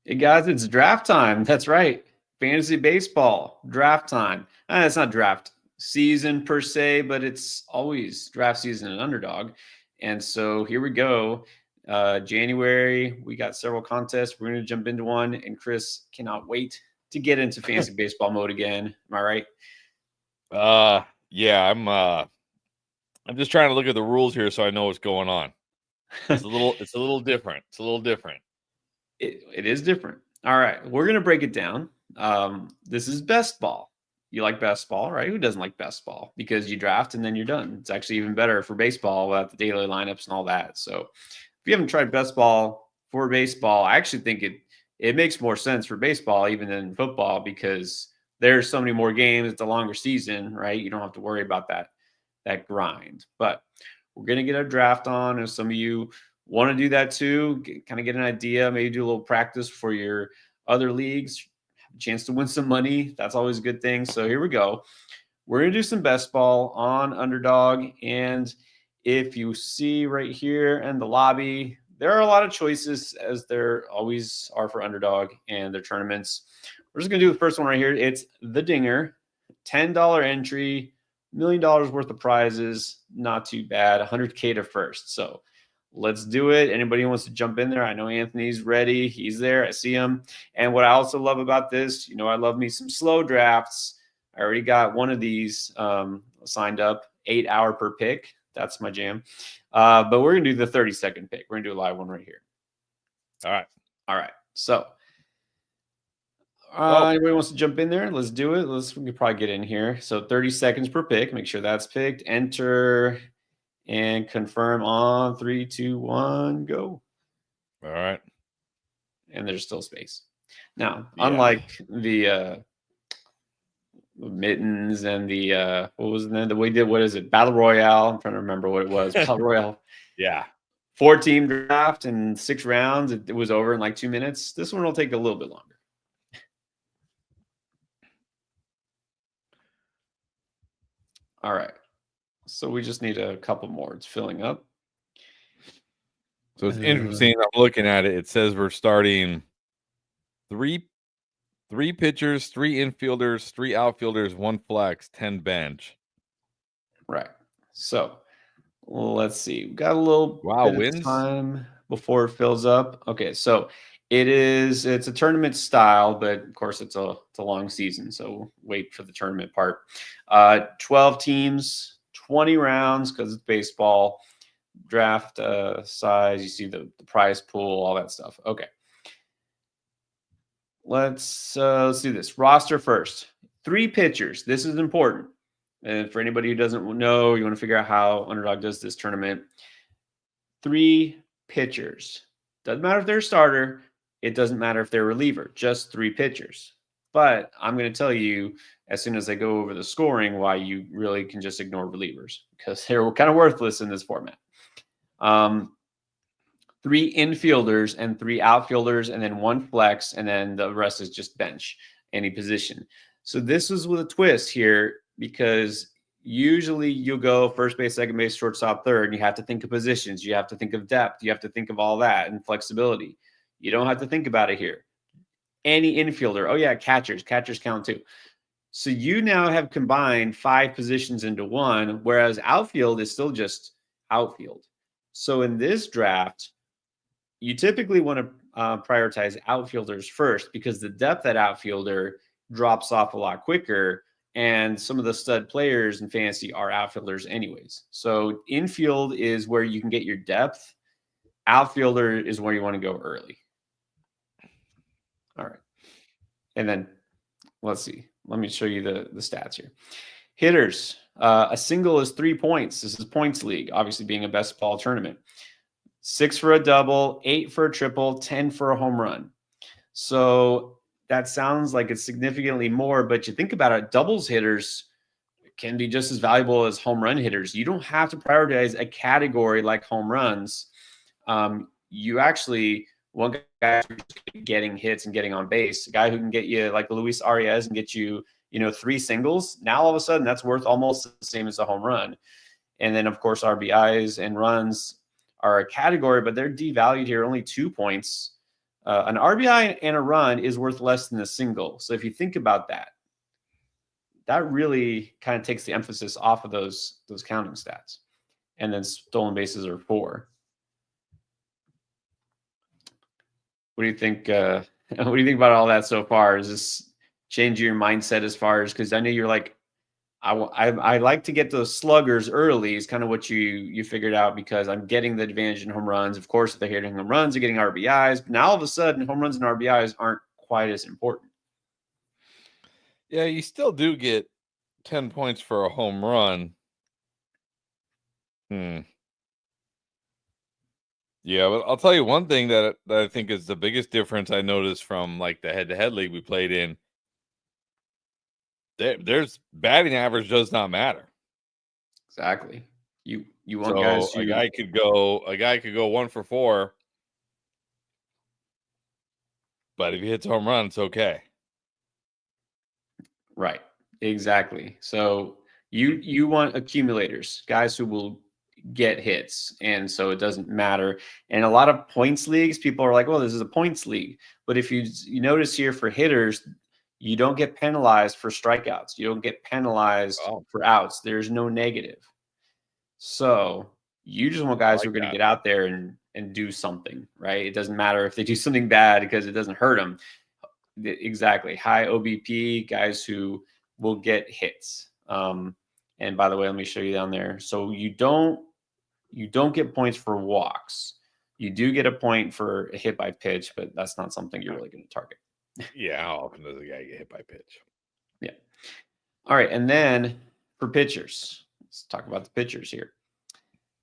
Hey guys, it's draft time. That's right. Fantasy baseball, draft time. It's not draft season per se, but it's always draft season in Underdog. And so here we go. January, we got several contests. We're going to jump into one, and Chris cannot wait to get into fantasy baseball mode again. Am I right? Yeah, I'm just trying to look at the rules here so I know what's going on. It's a little different. It's a little different. It is different. All right, we're going to break it down. This is best ball. You like best ball, right? Who doesn't like best ball? Because you draft and then you're done. It's actually even better for baseball without the daily lineups and all that. So if you haven't tried best ball for baseball, I actually think it makes more sense for baseball even than football because there's so many more games. It's a longer season, right? You don't have to worry about that grind. But we're going to get a draft on. If some of you want to do that too, kind of get an idea, maybe do a little practice for your other leagues, have a chance to win some money. That's always a good thing. So here we go. We're going to do some best ball on Underdog. And if you see right here in the lobby, there are a lot of choices as there always are for Underdog and their tournaments. We're just going to do the first one right here. It's the Dinger, $10 entry, $1 million worth of prizes. Not too bad. 100K to first. So let's do it. Anybody who wants to jump in there? I know Anthony's ready. He's there. I see him. And what I also love about this, I love me some slow drafts. I already got one of these signed up, 8 hour per pick. That's my jam. But we're going to do the 30-second pick. We're going to do a live one right here. All right. So anybody wants to jump in there? Let's do it. We can probably get in here. So 30 seconds per pick. Make sure that's picked. Enter and confirm on 3, 2, 1, go. All right. And there's still space. Now, unlike the mittens and the what was the we did? What is it? Battle Royale. I'm trying to remember what it was. Battle Royale. Yeah. 4-team draft and 6 rounds. It was over in like 2 minutes. This one will take a little bit longer. All right. So we just need a couple more. It's filling up. So it's interesting. I'm looking at it. It says we're starting three pitchers, 3 infielders, 3 outfielders, 1 flex, 10 bench. Right. So let's see. We've got a little bit of time before it fills up. Okay, so it's a tournament style, but of course it's a long season, so we'll wait for the tournament part. 12 teams, 20 rounds because it's baseball. Draft size, you see the prize pool, all that stuff. Okay. Let's do this. Roster first. 3 pitchers. This is important. And for anybody who doesn't know, you want to figure out how Underdog does this tournament. 3 pitchers. Doesn't matter if they're a starter. It doesn't matter if they're a reliever. Just 3 pitchers. But I'm going to tell you as soon as I go over the scoring why you really can just ignore relievers because they're kind of worthless in this format. 3 infielders and 3 outfielders, and then 1 flex, and then the rest is just bench, any position. So this is with a twist here because usually you'll go first base, second base, shortstop, third, and you have to think of positions. You have to think of depth. You have to think of all that and flexibility. You don't have to think about it here. Any infielder. Oh, yeah, catchers. Catchers count too. So you now have combined 5 positions into one, whereas outfield is still just outfield. So in this draft, you typically want to prioritize outfielders first because the depth at outfielder drops off a lot quicker. And some of the stud players in fantasy are outfielders anyways. So infield is where you can get your depth. Outfielder is where you want to go early. All right. And then let's see. Let me show you the stats here. Hitters. A single is 3 points. This is points league, obviously being a best ball tournament. 6 for a double, 8 for a triple, 10 for a home run. So that sounds like it's significantly more, but you think about it, doubles hitters can be just as valuable as home run hitters. You don't have to prioritize a category like home runs. You actually want guys getting hits and getting on base, a guy who can get you like Luis Arias and get you, 3 singles. Now all of a sudden that's worth almost the same as a home run. And then of course RBIs and runs are a category, but they're devalued here, only 2 points. an RBI and a run is worth less than a single. So if you think about that, that really kind of takes the emphasis off of those counting stats. And then stolen bases are 4. What do you think? What do you think about all that so far? Is this changing your mindset as far as, because I know you're like, I like to get those sluggers early is kind of what you figured out, because I'm getting the advantage in home runs. Of course, if they're hitting home runs, they're getting RBIs. But now all of a sudden, home runs and RBIs aren't quite as important. Yeah, you still do get 10 points for a home run. Yeah, but I'll tell you one thing that I think is the biggest difference I noticed from like the head-to-head league we played in. There's batting average does not matter. Exactly. You want guys who a guy could go 1 for 4, but if he hits a home run, it's okay. Right. Exactly. So you want accumulators, guys who will get hits, and so it doesn't matter. And a lot of points leagues, people are like, well, this is a points league. But if you notice here for hitters, you don't get penalized for strikeouts. You don't get penalized for outs. There's no negative. So you just want guys who are going to get out there and do something, right? It doesn't matter if they do something bad because it doesn't hurt them. Exactly. High OBP, guys who will get hits. And by the way, let me show you down there. So you don't get points for walks. You do get a point for a hit by pitch, but that's not something you're really going to target. Yeah, how often does a guy get hit by pitch? Yeah. All right, and then for pitchers, let's talk about the pitchers here.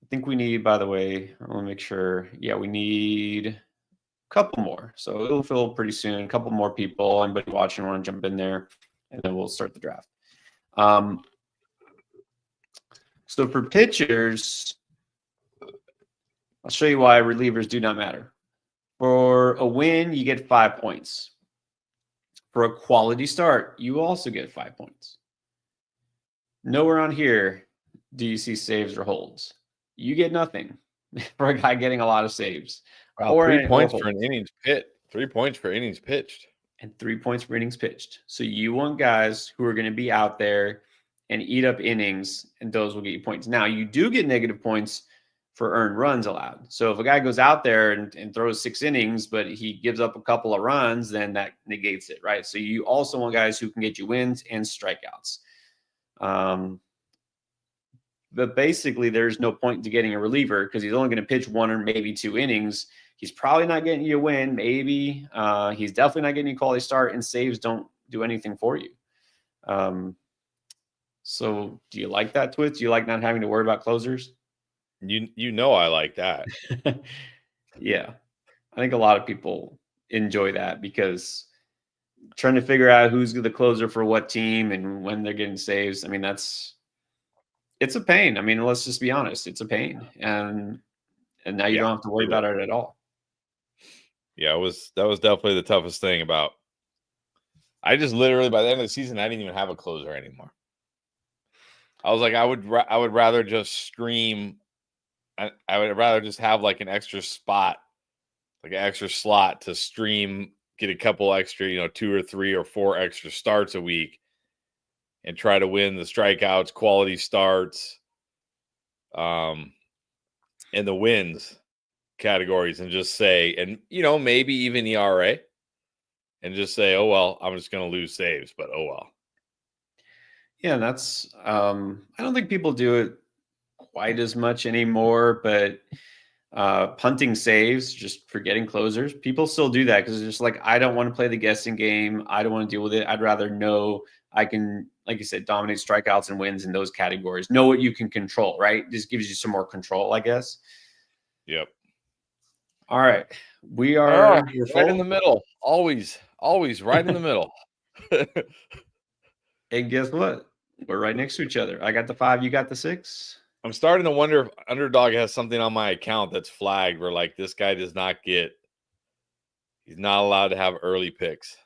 I think we need, by the way, I want to make sure. Yeah, we need a couple more. So it'll fill pretty soon. A couple more people. Anybody watching want to jump in there, and then we'll start the draft. So for pitchers, I'll show you why relievers do not matter. For a win, you get 5 points. For a quality start, you also get 5 points. Nowhere on here do you see saves or holds. You get nothing for a guy getting a lot of saves. Wow, 3 points for an innings pitched. 3 points for innings pitched. And 3 points for innings pitched. So you want guys who are going to be out there and eat up innings, and those will get you points. Now, you do get negative points for earned runs allowed. So if a guy goes out there and throws 6 innings, but he gives up a couple of runs, then that negates it, right? So you also want guys who can get you wins and strikeouts. But basically, there's no point to getting a reliever because he's only going to pitch 1 or maybe 2 innings. He's probably not getting you a win, maybe. He's definitely not getting you a quality start, and saves don't do anything for you. So do you like that, Twitch? Do you like not having to worry about closers? You know I like that. Yeah. I think a lot of people enjoy that because trying to figure out who's the closer for what team and when they're getting saves. I mean, it's a pain. I mean, let's just be honest. It's a pain. And now you don't have to worry about it at all. Yeah, that was definitely the toughest thing about. I just literally by the end of the season, I didn't even have a closer anymore. I was like, I would rather just stream. I would rather just have like an extra spot, like an extra slot to stream, get a couple extra, 2 or 3 or 4 extra starts a week, and try to win the strikeouts, quality starts, and the wins categories, and just say, and maybe even ERA, and just say, oh well, I'm just going to lose saves, but oh well. Yeah, that's I don't think people do it quite as much anymore, but punting saves, just forgetting closers, people still do that because it's just like, I don't want to play the guessing game. I don't want to deal with it. I'd rather know I can, like you said, dominate strikeouts and wins in those categories. Know what you can control, right? Just gives you some more control, I guess. Yep. All right. We are right in the middle. Always right in the middle. And guess what? We're right next to each other. I got the 5, you got the 6. I'm starting to wonder if Underdog has something on my account that's flagged where like this guy does not he's not allowed to have early picks.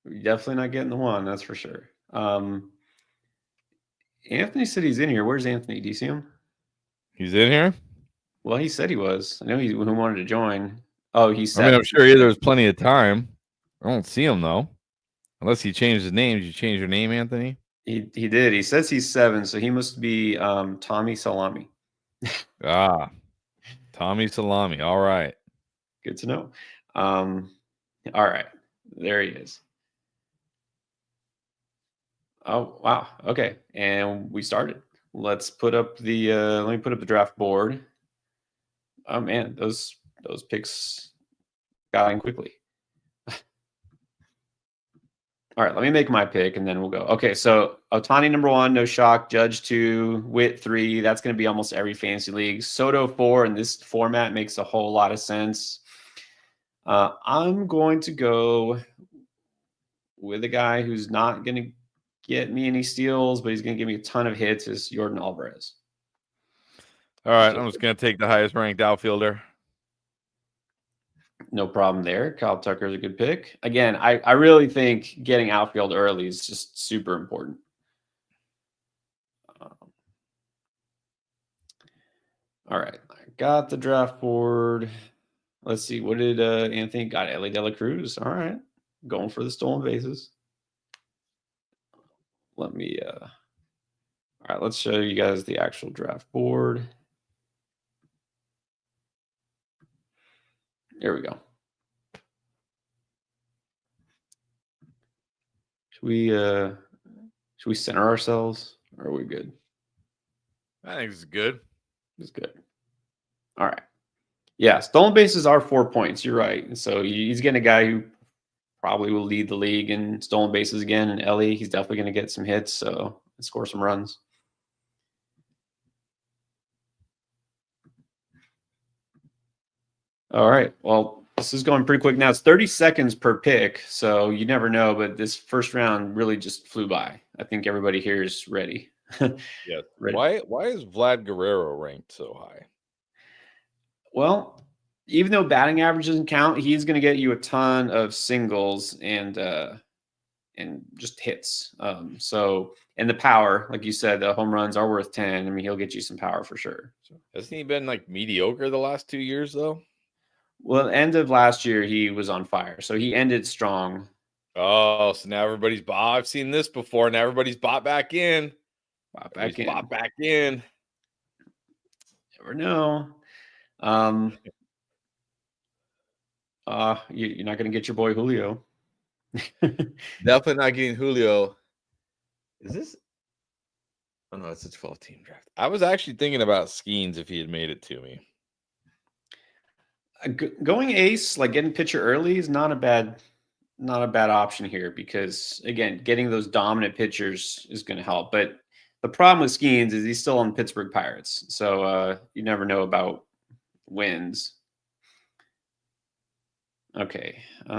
You're definitely not getting the 1, that's for sure. Anthony said he's in here. Where's Anthony? Do you see him? He's in here? Well, he said he was. I know who wanted to join. Oh, he's I mean, I'm 7. sure there's plenty of time. I don't see him though, unless he changed his name. Did you change your name, Anthony? He did. He says he's 7, so he must be Tommy Salami. Ah, Tommy Salami. All right. Good to know. All right, there he is. Oh wow. Okay, and we started. Let's put up the. Let me put up the draft board. Oh man, those picks got in quickly. All right, let me make my pick and then we'll go. Okay, so Otani number 1, no shock. Judge 2, Witt 3. That's going to be almost every fantasy league. Soto 4 in this format makes a whole lot of sense. I'm going to go with a guy who's not going to get me any steals, but he's going to give me a ton of hits. Is Jordan Alvarez. All right, I'm just going to take the highest ranked outfielder. No problem there. Kyle Tucker is a good pick. Again, I really think getting outfield early is just super important. All right, I got the draft board. Let's see. What did Anthony got? Ellie De La Cruz. All right, going for the stolen bases. Let me. All right, let's show you guys the actual draft board. There we go. Should we center ourselves? Or are we good? I think this is good. It's good. All right. Yeah, stolen bases are 4 points. You're right. And so he's getting a guy who probably will lead the league in stolen bases again. And Ellie, he's definitely going to get some hits, so score some runs. All right. Well, this is going pretty quick now. It's 30 seconds per pick, so you never know. But this first round really just flew by. I think everybody here is ready. Yeah. Ready. Why is Vlad Guerrero ranked so high? Well, even though batting average doesn't count, he's going to get you a ton of singles and just hits. So and the power, like you said, the home runs are worth 10. I mean, he'll get you some power for sure. So. Hasn't he been like mediocre the last 2 years though? Well, end of last year he was on fire, so he ended strong. Oh, so now everybody's bought. I've seen this before. Now everybody's bought back in. Bought back in. Bought back in. Never know. You're not going to get your boy Julio. Definitely not getting Julio. Is this? Oh no, it's a 12-team draft. I was actually thinking about Skeens if he had made it to me. Going ace, like getting pitcher early, is not a bad option here because again, getting those dominant pitchers is going to help. But the problem with Skeens is he's still on Pittsburgh Pirates, so you never know about wins. Okay. You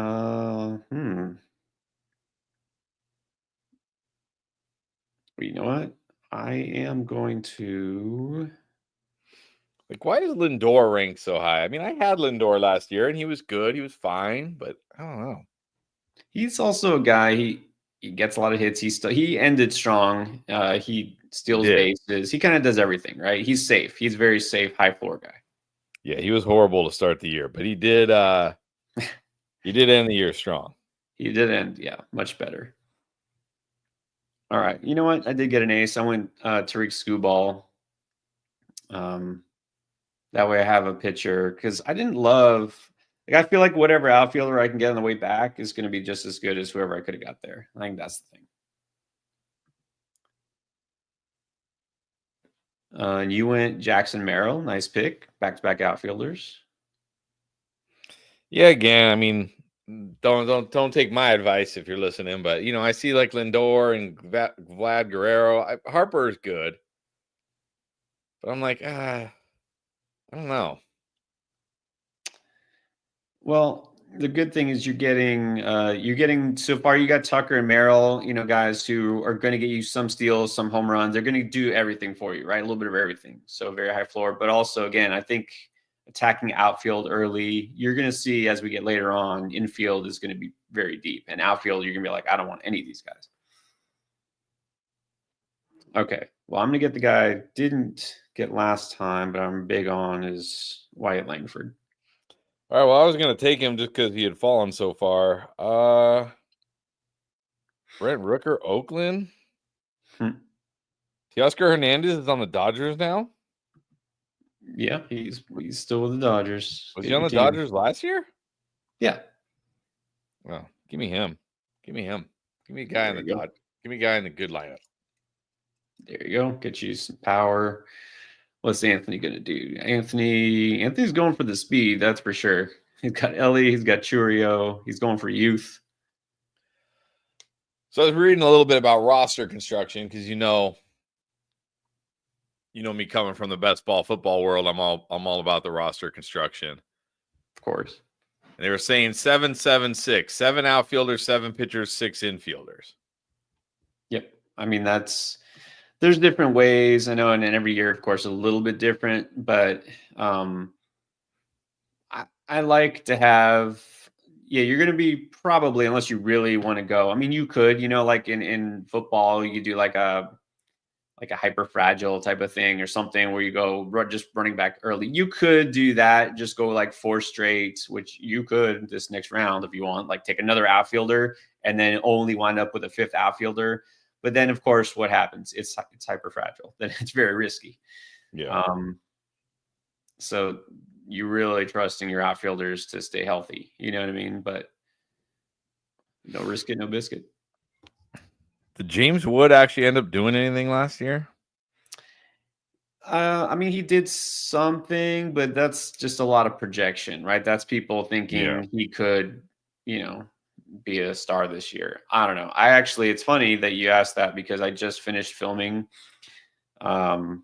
know what? I am going to. Like, why is Lindor ranked so high? I mean, I had Lindor last year and he was good. He was fine, but I don't know. He's also a guy. He gets a lot of hits. He ended strong. He steals bases. He kind of does everything, right? He's safe. He's very safe, high floor guy. Yeah, he was horrible to start the year, but he did he did end the year strong. He did end, yeah, much better. All right. You know what? I did get an ace. I went Tariq Skubal. That way I have a pitcher because I didn't love. Like, I feel like whatever outfielder I can get on the way back is going to be just as good as whoever I could have got there. I think that's the thing. And you went Jackson Merrill. Nice pick. Back-to-back outfielders. Yeah, again, I mean, don't take my advice if you're listening, but you know, I see like Lindor and Vlad Guerrero. Harper is good, but I'm like, I don't know. Well, the good thing is you're getting so far. You got Tucker and Merrill, guys who are going to get you some steals, some home runs. They're going to do everything for you, right? A little bit of everything. So very high floor, but also again, I think attacking outfield early, you're going to see as we get later on, infield is going to be very deep, and outfield you're going to be like, I don't want any of these guys. Okay, well, I'm going to get the guy I didn't get last time, but I'm big on is Wyatt Langford. All right. Well, I was going to take him just because he had fallen so far. Brent Rooker, Oakland. Hmm. Teoscar Hernandez is on the Dodgers now. Yeah, he's still with the Dodgers. Was Get he on your the team. Dodgers last year? Yeah, Well, give me him. Give me him. Give me a guy in there the you go. Dodge. Give me a guy in the good lineup. There you go. Get you some power. What's Anthony gonna do? Anthony's going for the speed, that's for sure. He's got Ellie, he's got Churio, he's going for youth. So I was reading a little bit about roster construction because you know me coming from the best ball football world. I'm all about the roster construction. Of course. And they were saying 7-7-6, 7 outfielders, 7 pitchers, 6 infielders. Yep. I mean, there's different ways. I know, and every year, of course, a little bit different, but I like to have, yeah, you're going to be probably, unless you really want to go. I mean, you could, like in football, you do like a hyper fragile type of thing or something where you go just running back early. You could do that, just go like 4 straight, which you could this next round if you want, like take another outfielder and then only wind up with a 5th outfielder. But then, of course, what happens? It's hyper fragile. Then it's very risky. Yeah. So you really trusting your outfielders to stay healthy. You know what I mean? But no risk it, no biscuit. Did James Wood actually end up doing anything last year? I mean, he did something, but that's just a lot of projection, right? That's people thinking he could, be a star this year. I don't know. It's funny that you asked that because I just finished filming my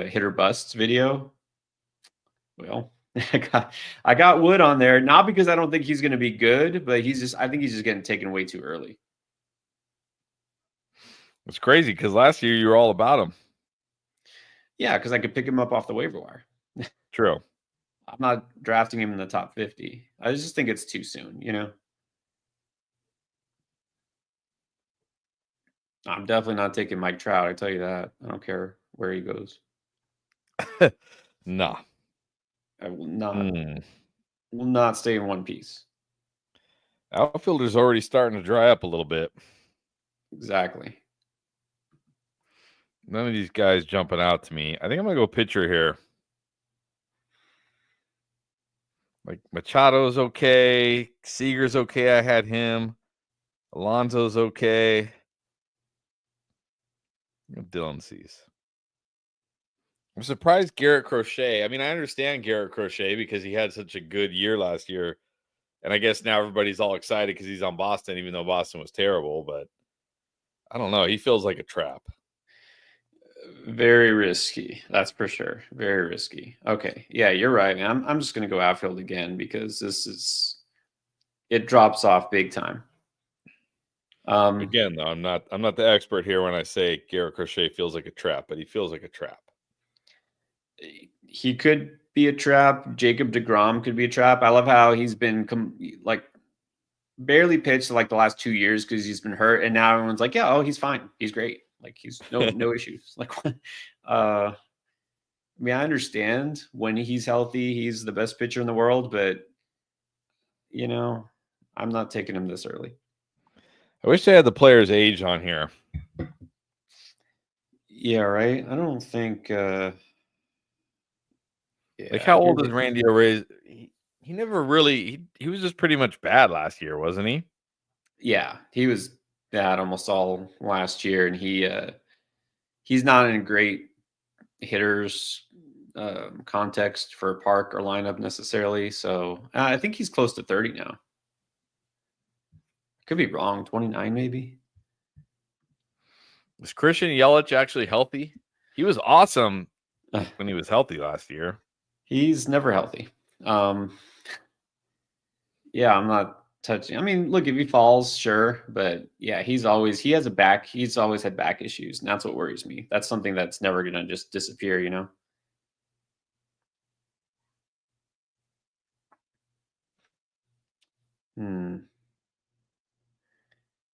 hitter busts video. Well, I got Wood on there, not because I don't think he's going to be good, but I think he's just getting taken way too early. It's crazy because last year you were all about him. Yeah, because I could pick him up off the waiver wire. True. I'm not drafting him in the top 50. I just think it's too soon, I'm definitely not taking Mike Trout. I tell you that. I don't care where he goes. Nah. I will not stay in one piece. Outfielder's already starting to dry up a little bit. Exactly. None of these guys jumping out to me. I think I'm going to go pitcher here. Like Machado's okay. Seager's okay. I had him. Alonso's okay. Dylan Cease. I'm surprised Garrett Crochet. I mean, I understand Garrett Crochet because he had such a good year last year. And I guess now everybody's all excited because he's on Boston, even though Boston was terrible. But I don't know. He feels like a trap. Very risky. That's for sure. Very risky. Okay. Yeah, you're right, man. I'm just going to go outfield again because it drops off big time. Again, though, I'm not the expert here when I say Garrett Crochet feels like a trap, but he feels like a trap. He could be a trap. Jacob deGrom could be a trap. I love how he's been barely pitched like the last 2 years because he's been hurt, and now everyone's like, yeah, oh, he's fine. He's great. Like he's no issues. Like, I mean, I understand when he's healthy, he's the best pitcher in the world, but I'm not taking him this early. I wish they had the player's age on here. Yeah, right. I don't think. Like, how old is Randy Arraez? He never really. He was just pretty much bad last year, wasn't he? Yeah, he was bad almost all last year, and he's not in a great hitters context for park or lineup necessarily. So I think he's close to 30 now. Could be wrong. 29 maybe. Was Christian Yelich actually healthy? He was awesome when he was healthy last year. He's never healthy. Yeah, I'm not touching. I mean, look, if he falls, sure, but yeah, he's always had back issues, and that's what worries me. That's something that's never gonna just disappear,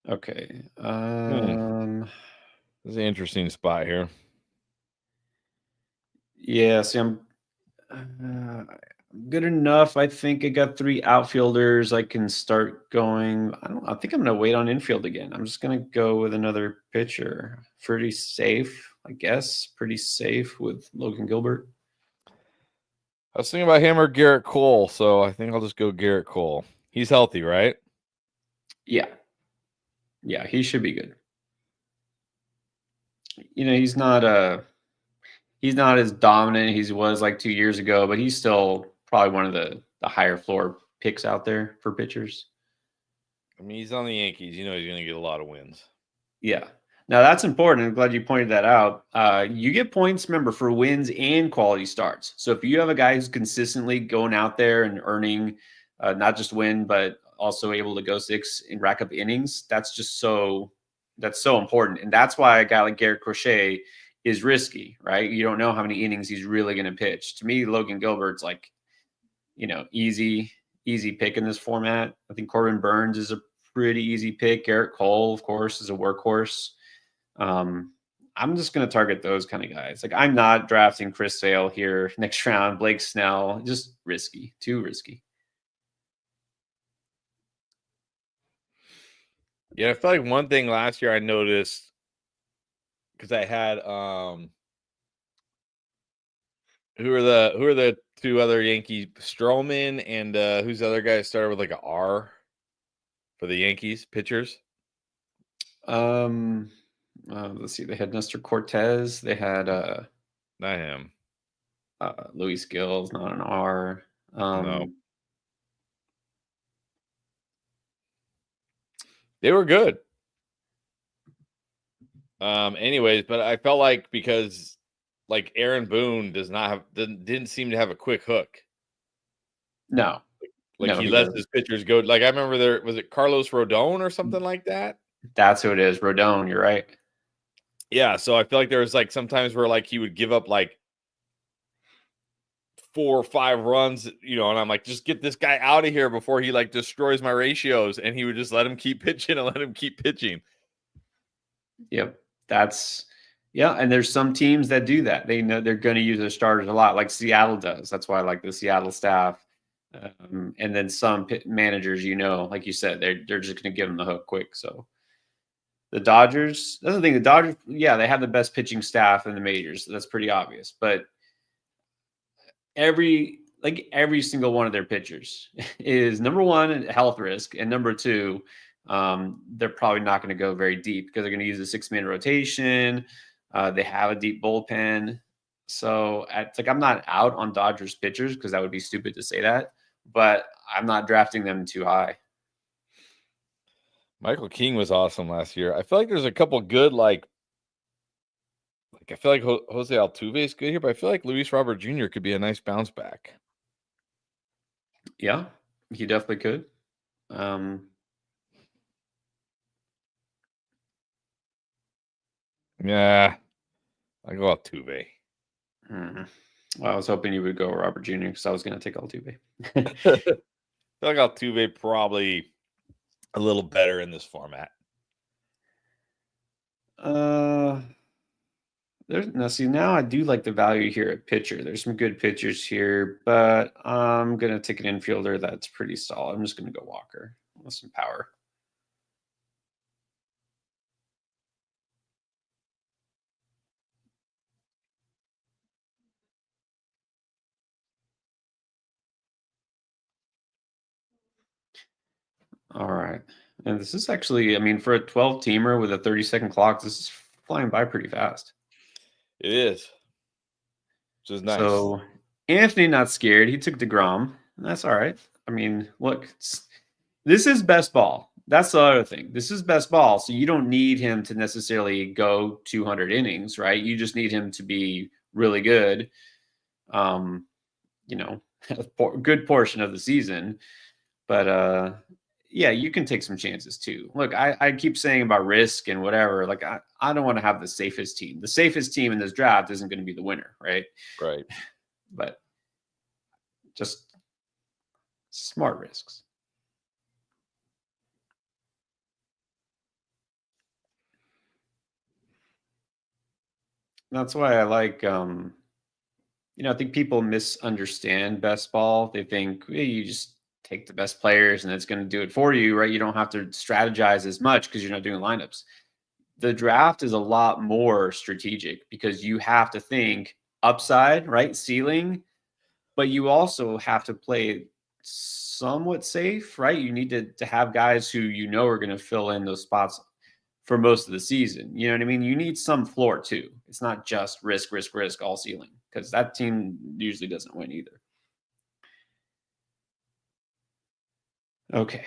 Okay. This is an interesting spot here. Yeah, see, good enough. I think I got 3 outfielders. I can start going. I think I'm gonna wait on infield again. I'm just gonna go with another pitcher. Pretty safe, I guess. Pretty safe with Logan Gilbert. I was thinking about him or Garrett Cole, so I think I'll just go Garrett Cole. He's healthy, right? Yeah. Yeah, he should be good. He's not as dominant as he was like 2 years ago, but he's still probably one of the higher floor picks out there for pitchers. I mean, he's on the Yankees. You know he's going to get a lot of wins. Yeah. Now that's important. I'm glad you pointed that out. You get points, remember, for wins and quality starts. So if you have a guy who's consistently going out there and earning not just win, but also able to go 6 and rack up innings, that's so important. And that's why a guy like Garrett Crochet is risky, right? You don't know how many innings he's really going to pitch. To me, Logan Gilbert's like, easy pick in this format. I think Corbin Burns is a pretty easy pick. Garrett Cole, of course, is a workhorse. I'm just going to target those kind of guys. Like I'm not drafting Chris Sale here next round. Blake Snell, just risky, too risky. Yeah, I feel like one thing last year I noticed because I had who are the 2 other Yankees, Stroman and who's the other guy that started with like a R for the Yankees pitchers? Let's see. They had Nestor Cortez. They had Not him. Luis Gills, not an R. No. They were good. Anyways, but I felt like because like Aaron Boone didn't seem to have a quick hook. No. Like No, he he lets doesn't. his pitchers go. Like I remember was it Carlos Rodon or something like that? That's who it is. Rodon, you're right. Yeah, so I feel like there was like sometimes where like he would give up like 4 or 5 runs, and I'm like, just get this guy out of here before he like destroys my ratios, and he would just let him keep pitching and let him keep pitching. Yep. And there's some teams that do that. They know they're going to use their starters a lot, like Seattle does. That's why I like the Seattle staff. And then some managers, like you said, they're just going to give them the hook quick. So the Dodgers, that's the thing. The Dodgers, yeah, they have the best pitching staff in the majors. So that's pretty obvious. But every single one of their pitchers is number one, a health risk, and number two, they're probably not going to go very deep because they're going to use a 6-man rotation. They have a deep bullpen. So it's like I'm not out on Dodgers pitchers because that would be stupid to say that, but I'm not drafting them too high. Michael King was awesome last year. I feel like there's a couple good like I feel like Jose Altuve is good here, but I feel like Luis Robert Jr. could be a nice bounce back. Yeah, he definitely could. Yeah, I go Altuve. Well, I was hoping you would go Robert Jr. because I was going to take Altuve. I feel like Altuve probably a little better in this format. Now I do like the value here at pitcher. There's some good pitchers here, but I'm gonna take an infielder that's pretty solid. I'm just gonna go Walker with some power. All right. And this is actually, for a 12-teamer with a 30-second clock, this is flying by pretty fast. It is. Which is nice. So Anthony not scared. He took DeGrom. That's all right. Look, this is best ball. That's the other thing. This is best ball. So you don't need him to necessarily go 200 innings, right? You just need him to be really good. A good portion of the season. But yeah, you can take some chances too. Look, I keep saying about risk and whatever. Like I don't want to have the safest team. The safest team in this draft isn't going to be the winner, right? Right. But just smart risks. That's why I like I think people misunderstand best ball. They think, hey, you just take the best players and it's going to do it for you, right? You don't have to strategize as much because you're not doing lineups. The draft is a lot more strategic because you have to think upside, right? Ceiling, but you also have to play somewhat safe, right? You need to have guys who are going to fill in those spots for most of the season. You know what I mean? You need some floor too. It's not just risk, risk, risk, all ceiling, because that team usually doesn't win either. Okay.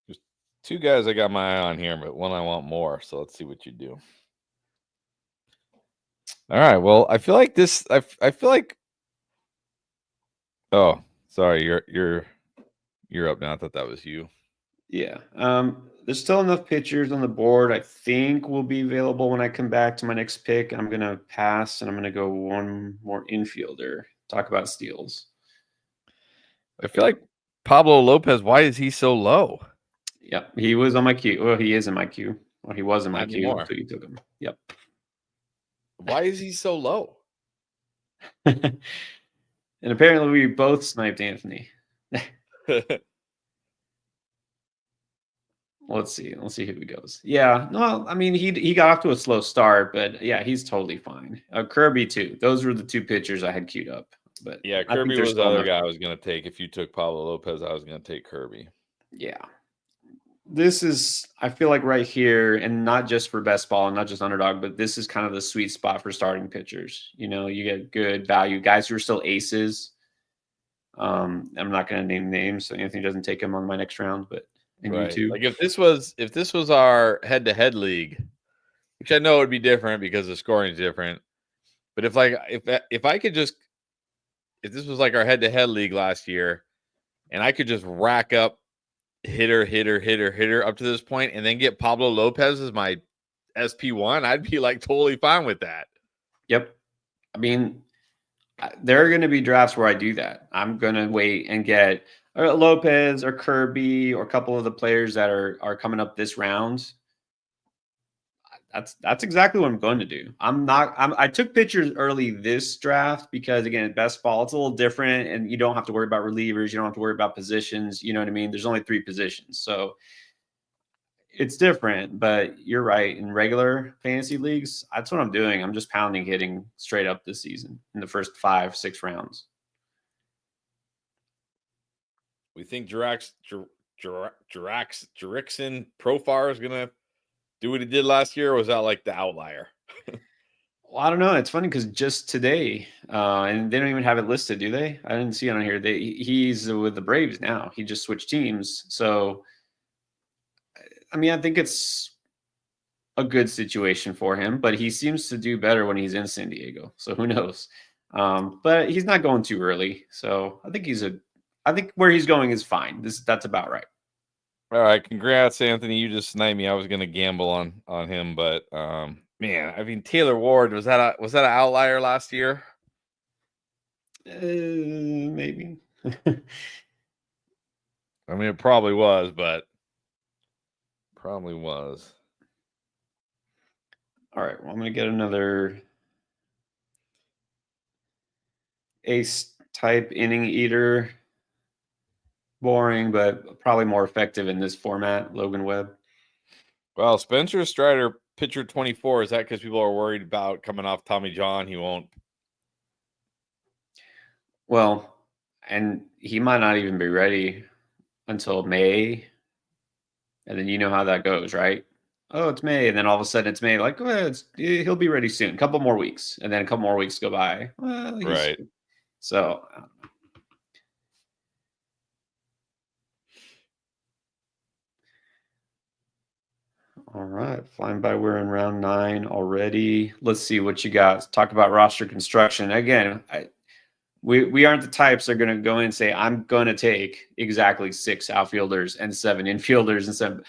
Just two guys I got my eye on here, but one I want more. So let's see what you do. All right. Well, I feel like this. I feel like. Oh, sorry. You're up now. I thought that was you. Yeah. There's still enough pitchers on the board. I think will be available when I come back to my next pick. I'm gonna pass and I'm gonna go one more infielder. Talk about steals. I feel like Pablo Lopez. Why is he so low? Yeah, he was on my queue. Well, he is in my queue. Well, he was in my Not queue anymore. until you took him. Yep. Why is he so low? And apparently we both sniped Anthony. Let's see who he goes. Yeah, no, I mean he got off to a slow start, but yeah, he's totally fine. Kirby too. Those were the two pitchers I had queued up. But Yeah, I think Kirby there's was the still other enough. guy I was going to take. If you took Pablo Lopez, I was going to take Kirby. Yeah. This is, I feel like right here, and not just for best ball and not just underdog, but this is kind of the sweet spot for starting pitchers. You get good value guys who are still aces. I'm not going to name names, so Anthony doesn't take him on my next round, but in Right. YouTube. Like if this was our head-to-head league, which I know would be different because the scoring is different. But if I could just, if this was like our head-to-head league last year, and I could just rack up hitter up to this point, and then get Pablo Lopez as my SP1, I'd be like totally fine with that. Yep. I mean, there are going to be drafts where I do that. I'm going to wait and get Lopez or Kirby or a couple of the players that are coming up this round. That's exactly what I'm going to do. I took pitchers early this draft because again, best ball, it's a little different and you don't have to worry about relievers. You don't have to worry about positions. You know what I mean? There's only 3 positions. So it's different, but you're right. In regular fantasy leagues, that's what I'm doing. I'm just pounding hitting straight up this season in the first 5, 6 rounds. We think Jurickson Profar is gonna do what he did last year, or was that like the outlier? Well, I don't know. It's funny because just today, and they don't even have it listed, do they? I didn't see it on here. He's with the Braves now. He just switched teams. So, I mean, I think it's a good situation for him, but he seems to do better when he's in San Diego. So who knows? But he's not going too early. So I think where he's going is fine. That's about right. All right, congrats, Anthony. You just sniped me. I was gonna gamble on him, but man, I mean Taylor Ward, was that an outlier last year? Maybe. I mean, it probably was, but probably was. All right. Well, I'm gonna get another ace type inning eater. Boring, but probably more effective in this format. Logan Webb. Well, Spencer Strider, pitcher 24. Is that because people are worried about coming off Tommy John? He won't. Well, and he might not even be ready until May. And then you know how that goes, right? Oh, it's May. And then all of a sudden it's May. Like, well, he'll be ready soon. A couple more weeks. And then a couple more weeks go by. Well, Right. So, all right. Flying by. We're in round 9 already. Let's see what you got. Let's talk about roster construction. Again, we aren't the types that are going to go in and say, I'm going to take exactly 6 outfielders and 7 infielders and 7.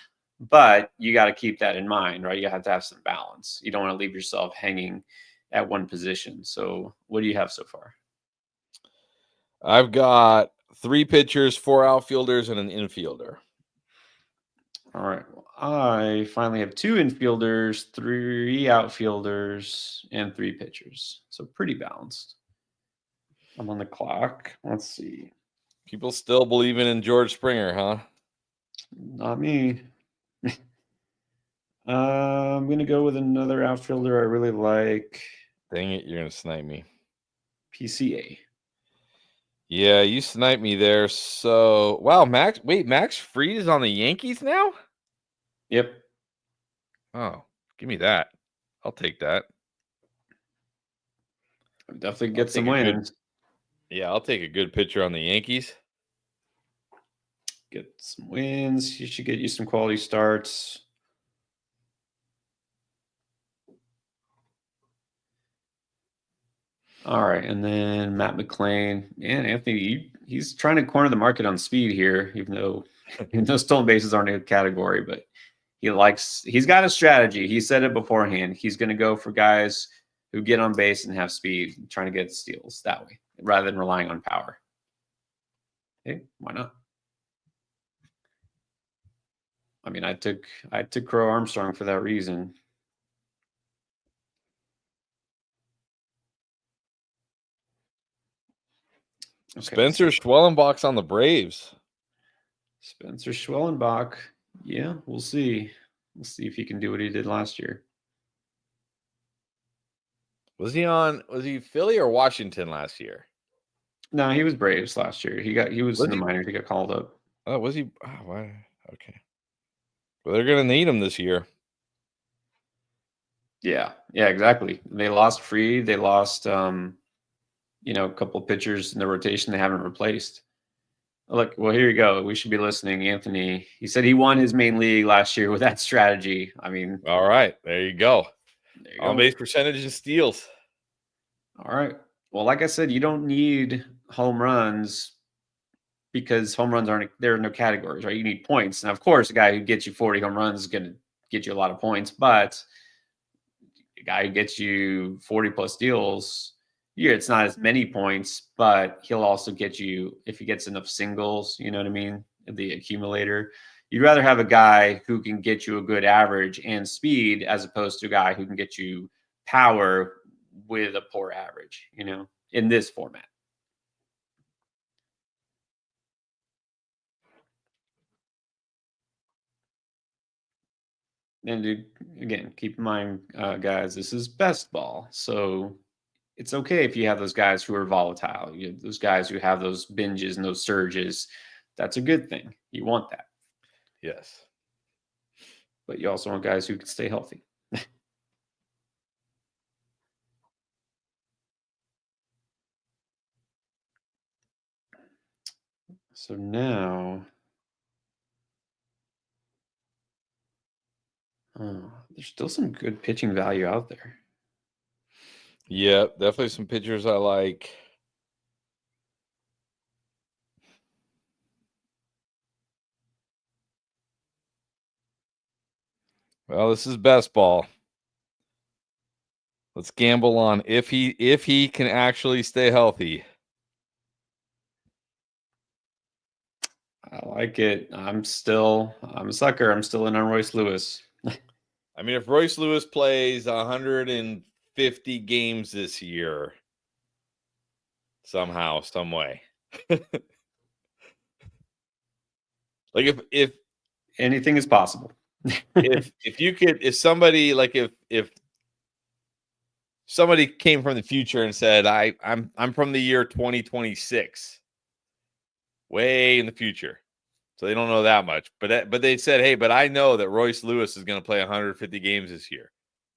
But you got to keep that in mind, right? You have to have some balance. You don't want to leave yourself hanging at one position. So what do you have so far? I've got 3 pitchers, 4 outfielders, and an infielder. All right. Well, I finally have 2 infielders, 3 outfielders, and 3 pitchers. So pretty balanced. I'm on the clock. Let's see. People still believing in George Springer, huh? Not me. I'm gonna go with another outfielder I really like. Dang it, you're gonna snipe me. PCA. Yeah, you sniped me there. So wow, Max Fried is on the Yankees now? Yep. Oh, give me that. I'll take that. Definitely I'll get some take a good wins. I'll take a good pitcher on the Yankees. Get some wins. You should get you some quality starts. All right, and then Matt McClain. Man, Anthony, he's trying to corner the market on speed here, even though stolen bases aren't a category, but he's got a strategy. He said it beforehand. He's going to go for guys who get on base and have speed, trying to get steals that way, rather than relying on power. Hey, why not? I mean, I took Crow Armstrong for that reason. Okay, Spencer Schwellenbach's on the Braves. Spencer Schwellenbach. Yeah, we'll see. We'll see if he can do what he did last year. Was he Philly or Washington last year? No, he was Braves last year. He was in the minors. He got called up. Oh, was he? Oh, why? Okay. Well, they're gonna need him this year. Yeah, exactly. They lost Fried. They lost a couple of pitchers in the rotation they haven't replaced. Look, well, here you go. We should be listening. Anthony, he said he won his main league last year with that strategy. I mean, all right, there you go. On base percentage and steals. All right. Well, like I said, you don't need home runs because home runs there are no categories, right? You need points. And of course, a guy who gets you 40 home runs is going to get you a lot of points, but a guy who gets you 40 plus steals, it's not as many points, but he'll also get you, if he gets enough singles, you know what I mean? The accumulator. You'd rather have a guy who can get you a good average and speed as opposed to a guy who can get you power with a poor average, in this format. And dude, again, keep in mind, guys, this is best ball. So it's okay if you have those guys who are volatile. You have those guys who have those binges and those surges. That's a good thing. You want that. Yes. But you also want guys who can stay healthy. So now, there's still some good pitching value out there. Yeah, definitely some pitchers I like. Well, this is best ball. Let's gamble on if he can actually stay healthy. I like it. I'm a sucker. I'm still in on Royce Lewis. I mean, if Royce Lewis plays 150 games this year, somehow, some way. Like if anything is possible. if somebody came from the future and said, I'm from the year 2026, way in the future. So they don't know that much, but they said, hey, but I know that Royce Lewis is going to play 150 games this year.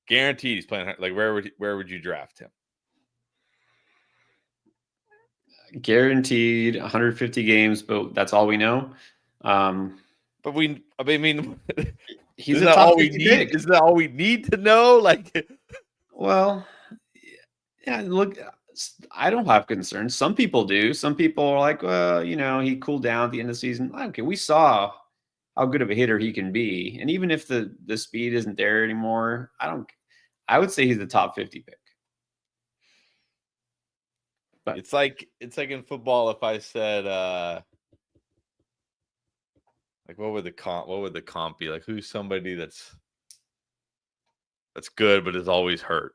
Guaranteed he's playing. Like, where would you draft him? Guaranteed 150 games, but that's all we know. But I mean, he's a top 50 pick. Is that all we need to know? Like, well, yeah. Look, I don't have concerns. Some people do. Some people are like, well, he cooled down at the end of the season. Okay, we saw how good of a hitter he can be, and even if the speed isn't there anymore, I would say he's the top 50 pick. But it's like in football, if I said, Like, what would the comp be? Like, who's somebody that's good but is always hurt?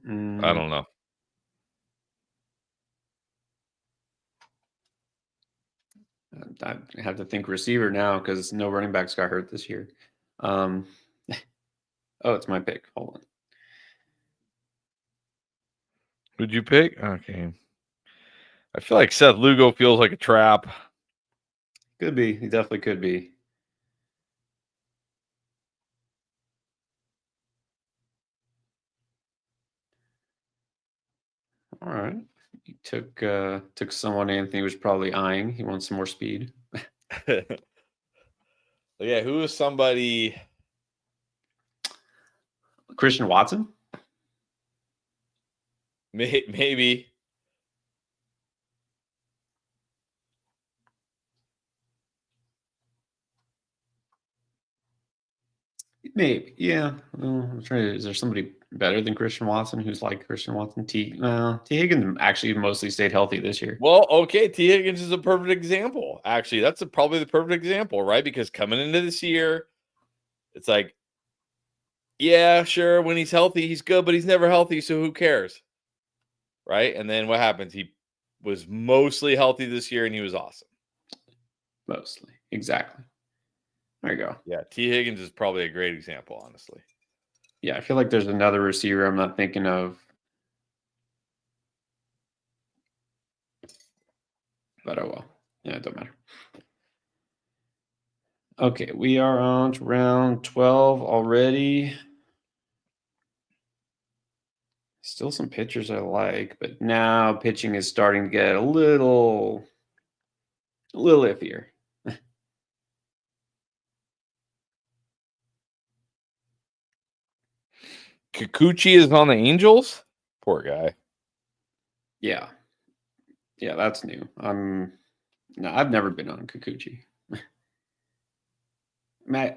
I don't know. I have to think receiver now because no running backs got hurt this year. Oh, it's my pick. Hold on. Who'd you pick? Okay. I feel like Seth Lugo feels like a trap. Could be. He definitely could be. All right. He took someone Anthony was probably eyeing. He wants some more speed. Yeah, who is somebody? Christian Watson? Maybe. Maybe. Yeah. Well, I'm trying to, is there somebody better than Christian Watson who's like Christian Watson? T Higgins actually mostly stayed healthy this year. Well, okay, T. Higgins is a perfect example. Actually, that's probably the perfect example, right? Because coming into this year, it's like, yeah, sure, when he's healthy, he's good, but he's never healthy, so who cares? Right? And then what happens? He was mostly healthy this year, and he was awesome. Mostly. Exactly. There you go. Yeah, T. Higgins is probably a great example, honestly. Yeah, I feel like there's another receiver I'm not thinking of. But oh well. Yeah, it don't matter. Okay, we are on to round 12 already. Still some pitchers I like, but now pitching is starting to get a little iffier. Kikuchi is on the Angels? Poor guy. Yeah. Yeah, that's new. No, I've never been on Kikuchi. I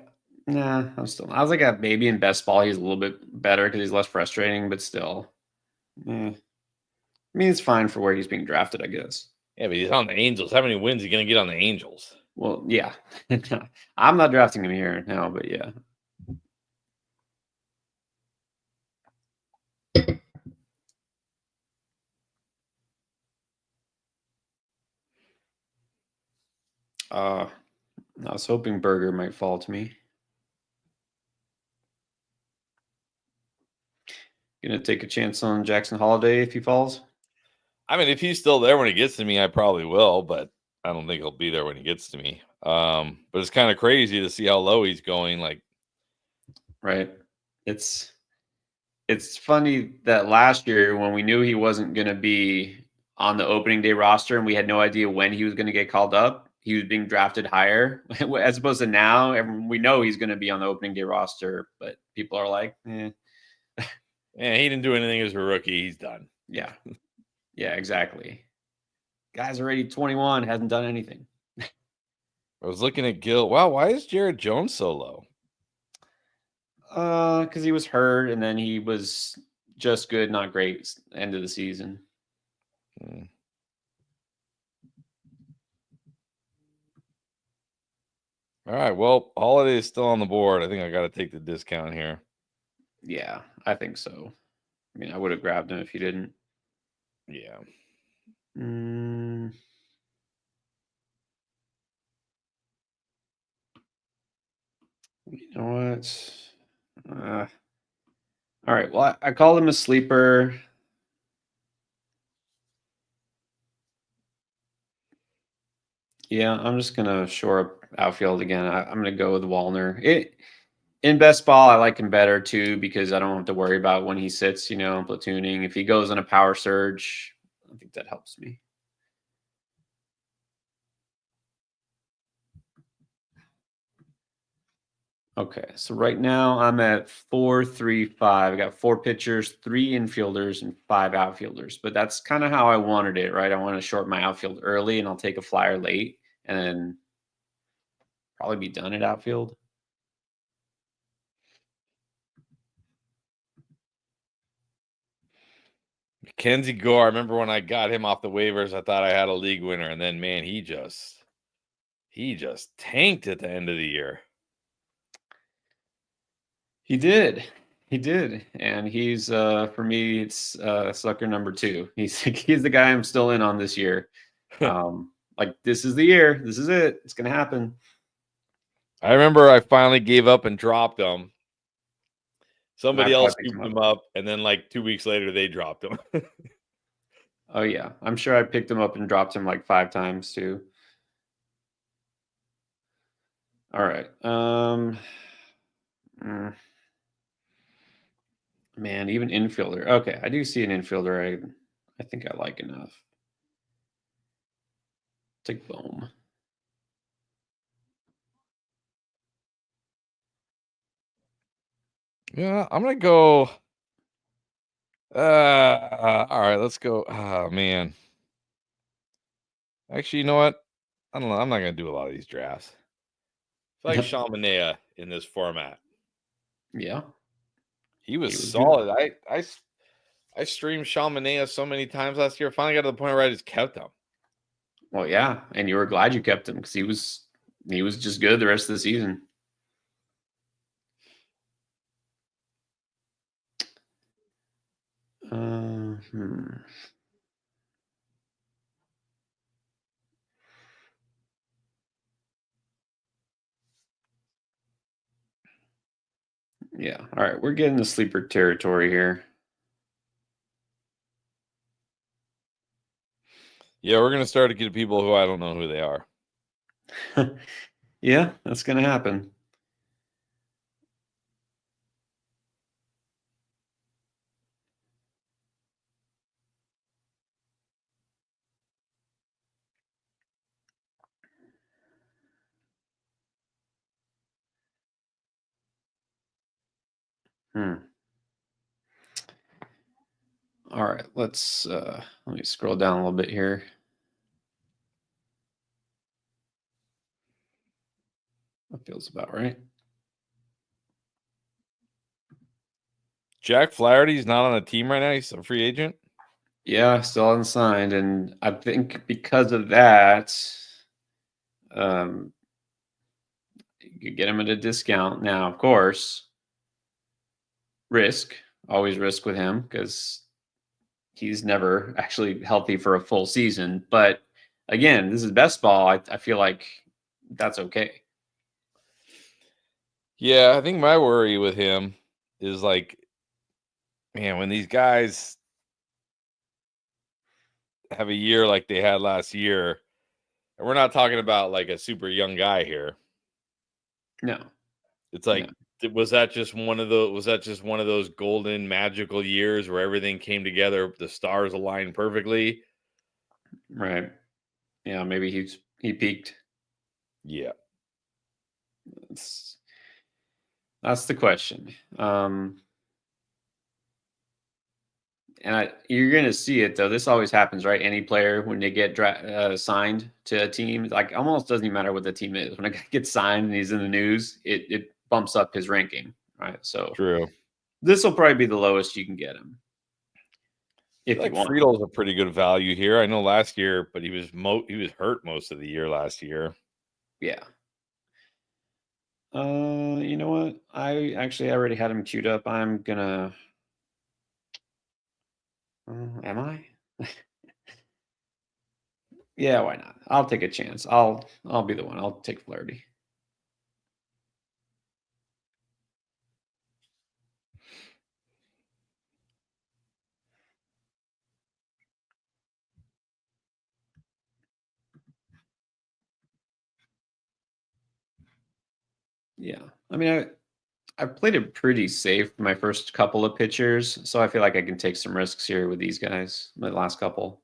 was like a maybe in best ball he's a little bit better because he's less frustrating, but still. I mean, it's fine for where he's being drafted, I guess. Yeah, but he's on the Angels. How many wins are you going to get on the Angels? Well, yeah. I'm not drafting him here now, but yeah. I was hoping Berger might fall to me. Gonna take a chance on Jackson Holiday if he falls. I mean, if he's still there when he gets to me, I probably will, but I don't think he'll be there when he gets to me. But it's kind of crazy to see how low he's going. Like, Right. It's funny that last year when we knew he wasn't gonna be on the opening day roster and we had no idea when he was gonna get called up, he was being drafted higher as opposed to now. We know he's gonna be on the opening day roster, but people are like, yeah, he didn't do anything as a rookie. He's done. Yeah. Yeah, exactly. Guy's already 21, hasn't done anything. I was looking at Gil. Wow, why is Jared Jones so low? Because he was hurt and then he was just good, not great end of the season. All right. Well, Holiday is still on the board. I think I got to take the discount here. Yeah, I think so. I mean, I would have grabbed him if he didn't. Yeah. You know what? All right. Well, I called him a sleeper. Yeah, I'm just gonna shore up outfield again. I'm gonna go with Wallner. In best ball, I like him better too because I don't have to worry about when he sits, platooning. If he goes on a power surge, I think that helps me. Okay, so right now I'm at 4-3-5. I got 4 pitchers, 3 infielders, and 5 outfielders. But that's kind of how I wanted it, right? I want to short my outfield early, and I'll take a flyer late, and then probably be done at outfield. Mackenzie Gore. I remember when I got him off the waivers, I thought I had a league winner, and then man, he just tanked at the end of the year. He did. He did. And he's for me, it's sucker number 2. He's the guy I'm still in on this year. Like this is the year. This is it. It's gonna happen. I remember I finally gave up and dropped him. Somebody I else probably picked scooped him him up. up, and then like 2 weeks later, they dropped him. Oh yeah. I'm sure I picked him up and dropped him like 5 times too. All right. Man, even infielder. Okay, I do see an infielder I think I like enough. Take Bohm. Yeah, I'm gonna go. All right, let's go. Oh man. Actually, you know what? I don't know. I'm not gonna do a lot of these drafts. It's like Yep. Shamanea in this format. Yeah. He was He was good. solid. I streamed Shamanea so many times last year. Finally got to the point where I just kept him. Well, yeah, and you were glad you kept him because he was just good the rest of the season. Hmm. Yeah. All right, we're getting the sleeper territory here. Yeah, we're gonna start to get people who I don't know who they are. Yeah, that's gonna happen. Hmm. All right, let me scroll down a little bit here. That feels about right. Jack Flaherty's not on a team right now. He's a free agent. Yeah, still unsigned, and I think because of that, um, you could get him at a discount. Now, of course, always risk with him because he's never actually healthy for a full season. But again, this is best ball. I feel like that's okay. Yeah, I think my worry with him is like, man, when these guys have a year like they had last year, and we're not talking about like a super young guy here. No, It's no, like, was that just one of those golden magical years where everything came together, the stars aligned perfectly? right. Yeah, maybe he peaked. Yeah. That's the question. And you're going to see it though. This always happens, right? Any player when they get signed to a team, like almost doesn't even matter what the team is. When a guy gets signed and he's in the news, it bumps up his ranking, right? So True. this will probably be the lowest you can get him I feel if you like want. Friedel's a pretty good value here. I know last year, but he was hurt most of the year last year. Yeah. You know what? I actually already had him queued up. I'm gonna. Am I? Yeah, why not? I'll take a chance. I'll be the one. I'll take Flaherty. Yeah. I mean, I played it pretty safe my first couple of pitchers, so I feel like I can take some risks here with these guys. My last couple.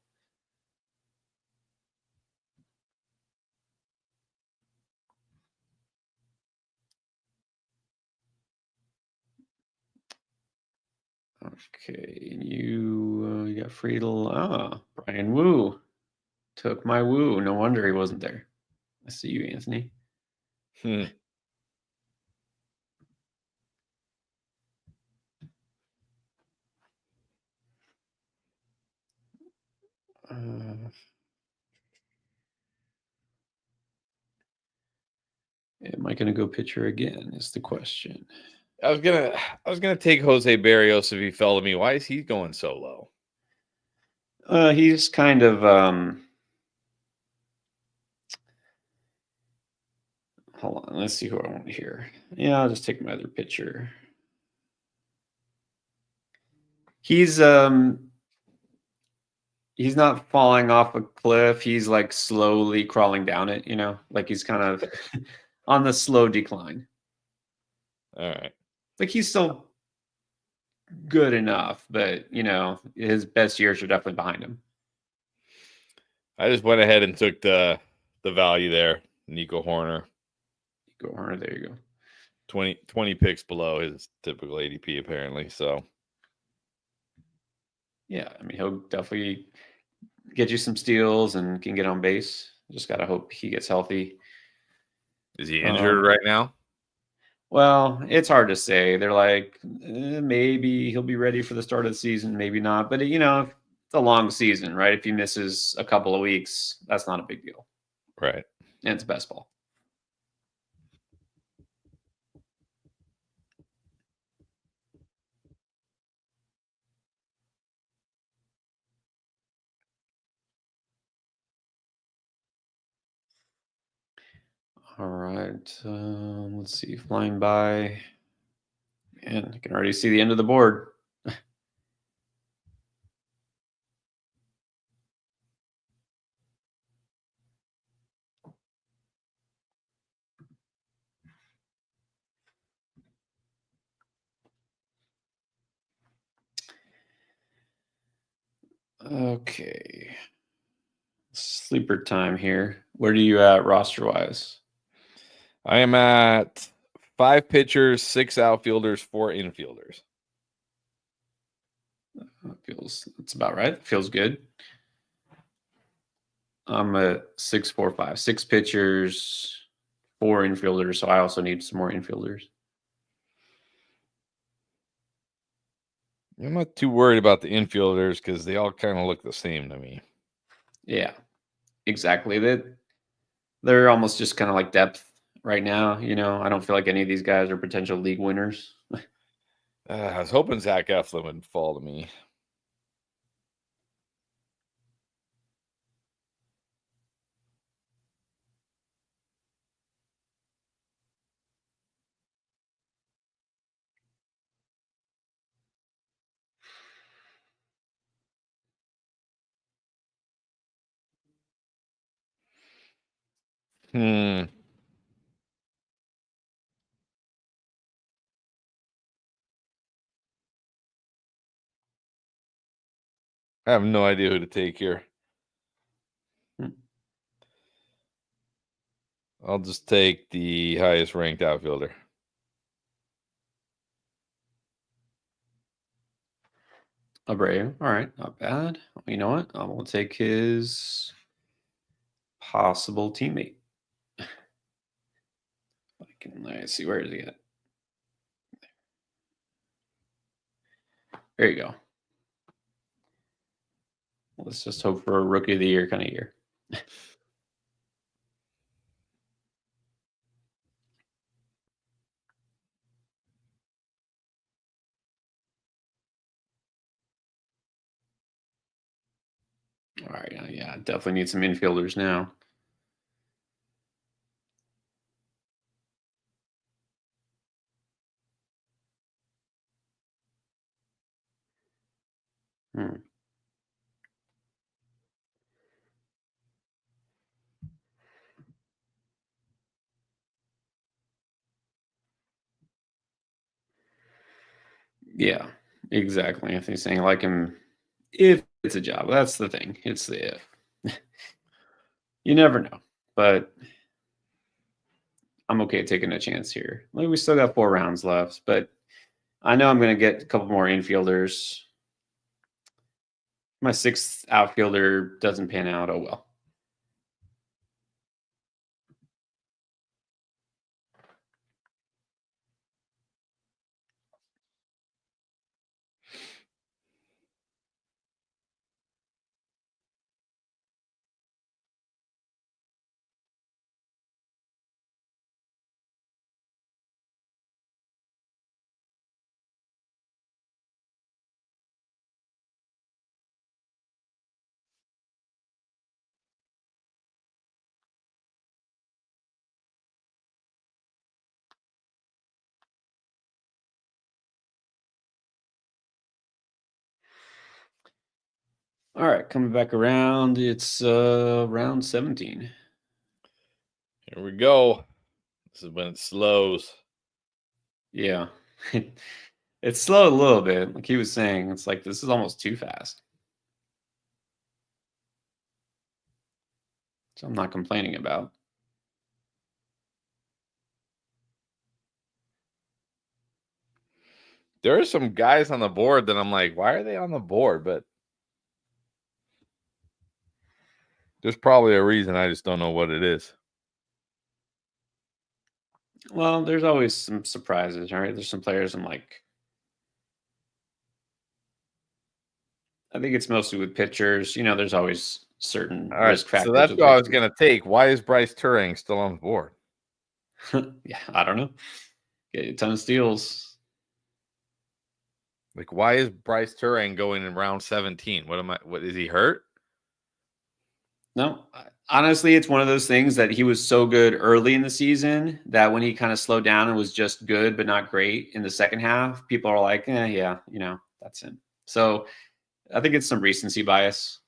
Okay, and you got Friedel. Ah, Brian Wu took my Wu. No wonder he wasn't there. I see you, Anthony. Hmm. Am I going to go pitcher again? Is the question. I was gonna take Jose Barrios if he fell to me. Why is he going so low? He's kind of hold on. Let's see who I want here. Yeah, I'll just take my other pitcher. He's not falling off a cliff. He's like slowly crawling down it, like he's kind of on the slow decline. All right. Like he's still good enough, but his best years are definitely behind him. I just went ahead and took the value there, Nico Horner. Nico Horner, there you go. 20 picks below his typical ADP, apparently. So, yeah, I mean, he'll definitely get you some steals and can get on base. Just got to hope he gets healthy. Is he injured right now? Well, it's hard to say. They're like, maybe he'll be ready for the start of the season, maybe not. But, it's a long season, right? If he misses a couple of weeks, that's not a big deal. Right. And it's best ball. All right. Let's see. Flying by. And I can already see the end of the board. Okay. Sleeper time here. Where are you at roster-wise? I am at 5 pitchers, 6 outfielders, 4 infielders. That's about right. Feels good. I'm at 6, 4, 5. 6 pitchers, 4 infielders. So I also need some more infielders. I'm not too worried about the infielders because they all kind of look the same to me. Yeah, exactly. They're almost just kind of like depth right now. I don't feel like any of these guys are potential league winners. I was hoping Zach Eflin would fall to me. I have no idea who to take here. I'll just take the highest ranked outfielder. Abreu. All right, not bad. You know what? I'm going to take his possible teammate. Let's see, where is he at? There you go. Let's just hope for a rookie of the year kind of year. All right, yeah, definitely need some infielders now. Yeah, exactly. If he's saying I like him, if it's a job, that's the thing. It's the if. You never know, but I'm okay taking a chance here. Like, we still got 4 rounds left, but I know I'm going to get a couple more infielders. My 6th outfielder doesn't pan out. Oh well. All right, coming back around. It's round 17. Here we go. This is when it slows. Yeah. It's slowed a little bit. Like he was saying, it's like this is almost too fast. So I'm not complaining about. There are some guys on the board that I'm like, why are they on the board? But there's probably a reason. I just don't know what it is. Well, there's always some surprises, right? There's some players I'm like, I think it's mostly with pitchers. There's always certain All right. risk So factors that's with what I was pitchers. going to take. Why is Bryce Turing still on the board? Yeah, I don't know. Get a ton of steals. Like, why is Bryce Turing going in round 17? What is he hurt? No, honestly, it's one of those things that he was so good early in the season that when he kind of slowed down and was just good but not great in the second half, people are like, yeah, that's him. So I think it's some recency bias.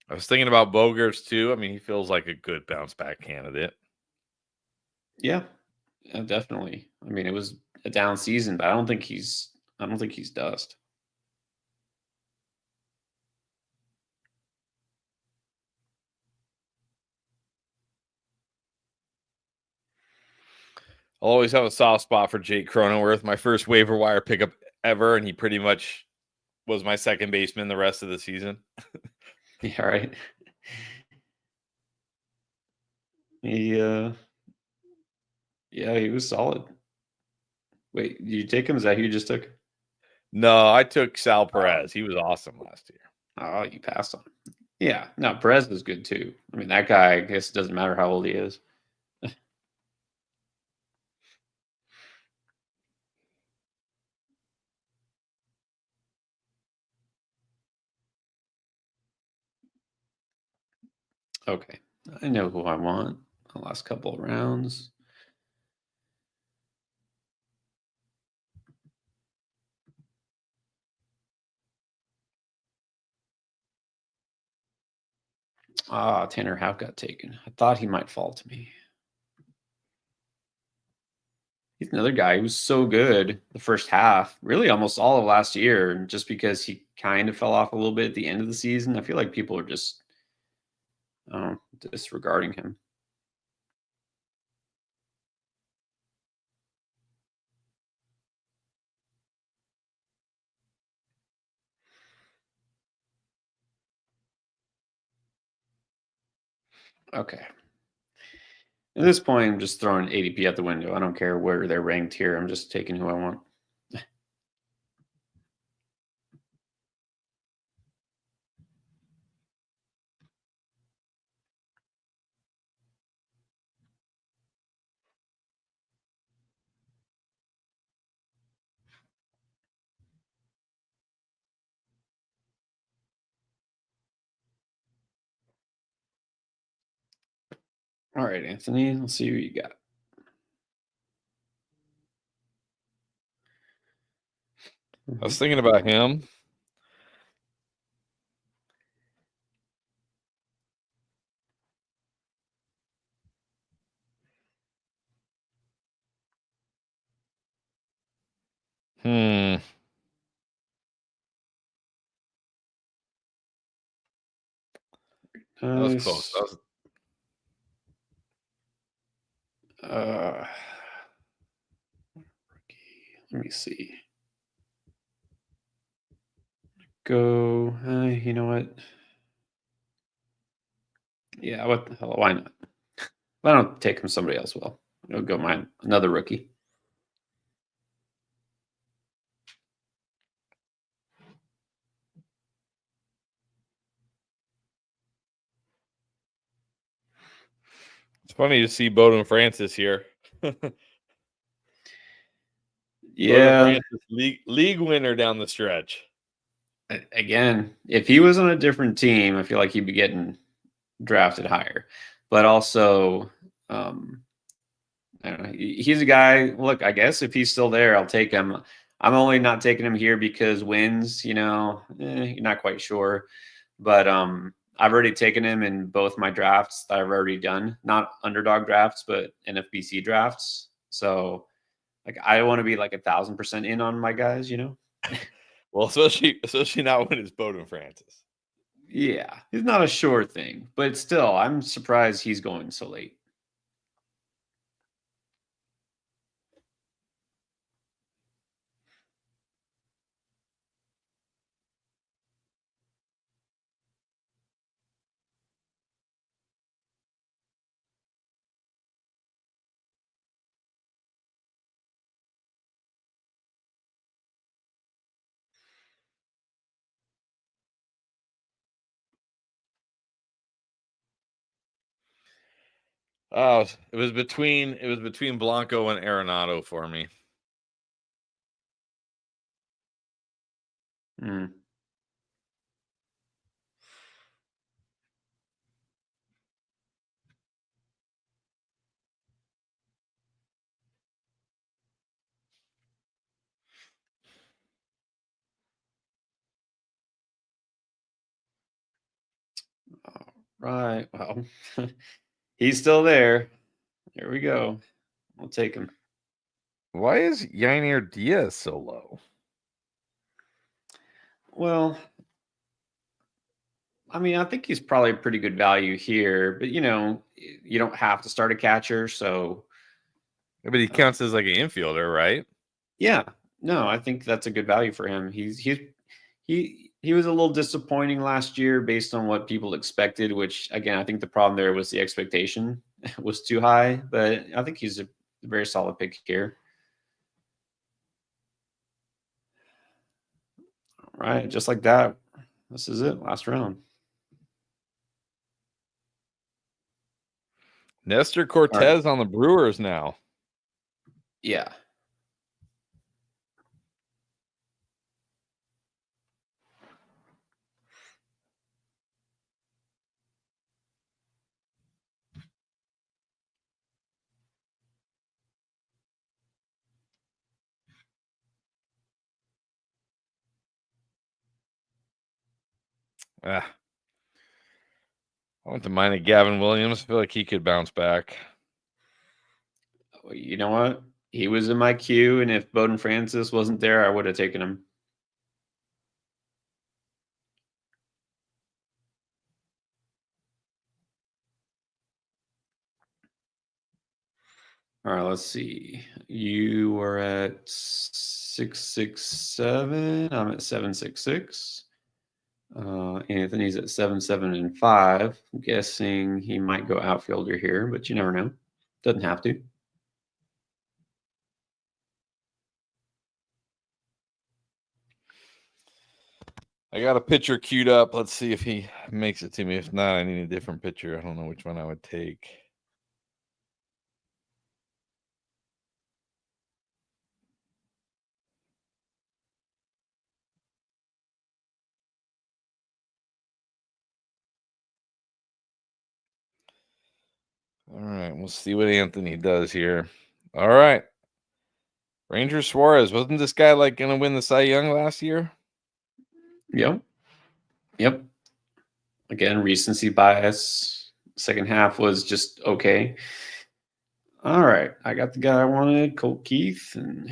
I was thinking about Bogarts too. I mean, he feels like a good bounce back candidate. Yeah, definitely. I mean, it was a down season, but I don't think he's dust. I'll always have a soft spot for Jake Cronenworth, my first waiver wire pickup ever, and he pretty much was my second baseman the rest of the season. Yeah, right. He was solid. Wait, did you take him? Is that who you just took? No, I took Sal Perez. He was awesome last year. Oh, you passed on him. Yeah, no, Perez was good too. I mean, that guy, I guess it doesn't matter how old he is. Okay, I know who I want. The last couple of rounds. Tanner Houck got taken. I thought he might fall to me. He's another guy who was so good the first half, really almost all of last year. And just because he kind of fell off a little bit at the end of the season, I feel like people are just disregarding him. Okay. At this point, I'm just throwing ADP out the window. I don't care where they're ranked here. I'm just taking who I want. All right, Anthony, let's see who you got. I was thinking about him. That was close. That was... Let me see. Go. You know what? Yeah, what the hell? Why not? Why don't take him? Somebody else will. I'll go mine. Another rookie. It's funny to see Bowden Francis here. Yeah. Bowden Francis, league winner down the stretch. Again, if he was on a different team, I feel like he'd be getting drafted higher. But also, I don't know. He's a guy. Look, I guess if he's still there, I'll take him. I'm only not taking him here because wins. You're not quite sure, but I've already taken him in both my drafts that I've already done. Not underdog drafts, but NFBC drafts. So, like, I want to be like 1,000% in on my guys. Well, especially not when it's Bowden Francis. Yeah, it's not a sure thing, but still, I'm surprised he's going so late. Oh, it was between Blanco and Arenado for me. Hmm. All right. Well, he's still there. There we go. We'll take him. Why is Yainer Diaz so low? Well, I mean, I think he's probably pretty good value here, but you don't have to start a catcher. So, But he counts as like an infielder, right? yeah, no, I think that's a good value for him. He was a little disappointing last year based on what people expected, which again, I think the problem there was the expectation was too high, but I think he's a very solid pick here. All right, just like that. This is it, last round. Nestor Cortez on the Brewers now. Yeah. I went to mine at Gavin Williams. I feel like he could bounce back. You know what? He was in my queue, and if Bowden Francis wasn't there, I would have taken him. All right, let's see. You were at 667. I'm at 766. Anthony's at 7-7-5. I'm guessing he might go outfielder here, but you never know. Doesn't have to. I got a pitcher queued up. Let's see if he makes it to me. If not, I need a different pitcher. I don't know which one I would take. All right, we'll see what Anthony does here. All right. Ranger Suarez. Wasn't this guy like going to win the Cy Young last year? Yep. Yep. Again, recency bias. Second half was just okay. All right. I got the guy I wanted, Colt Keith, and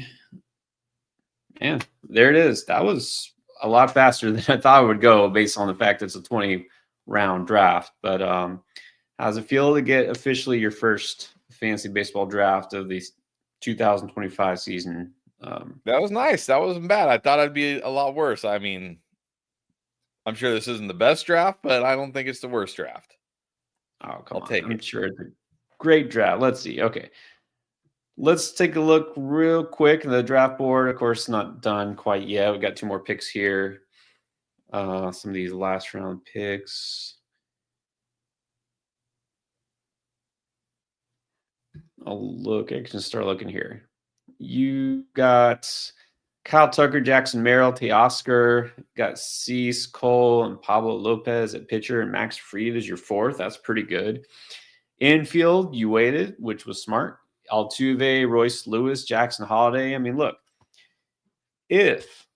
man, there it is. That was a lot faster than I thought it would go based on the fact it's a 20-round draft. But how's it feel to get officially your first fantasy baseball draft of the 2025 season? That was nice. That wasn't bad. I thought I'd be a lot worse. I mean, I'm sure this isn't the best draft, but I don't think it's the worst draft. Oh, come I'll on. take I'm it. sure it's a great draft. Let's see. Okay. Let's take a look real quick. The draft board, of course, not done quite yet. We got 2 more picks here. Some of these last round picks. I'll look. I can start looking here. You got Kyle Tucker, Jackson Merrill, Teoscar, got Cease, Cole, and Pablo Lopez at pitcher, and Max Fried is your 4th. That's pretty good. Infield, you waited, which was smart. Altuve, Royce Lewis, Jackson Holiday. I mean, look, if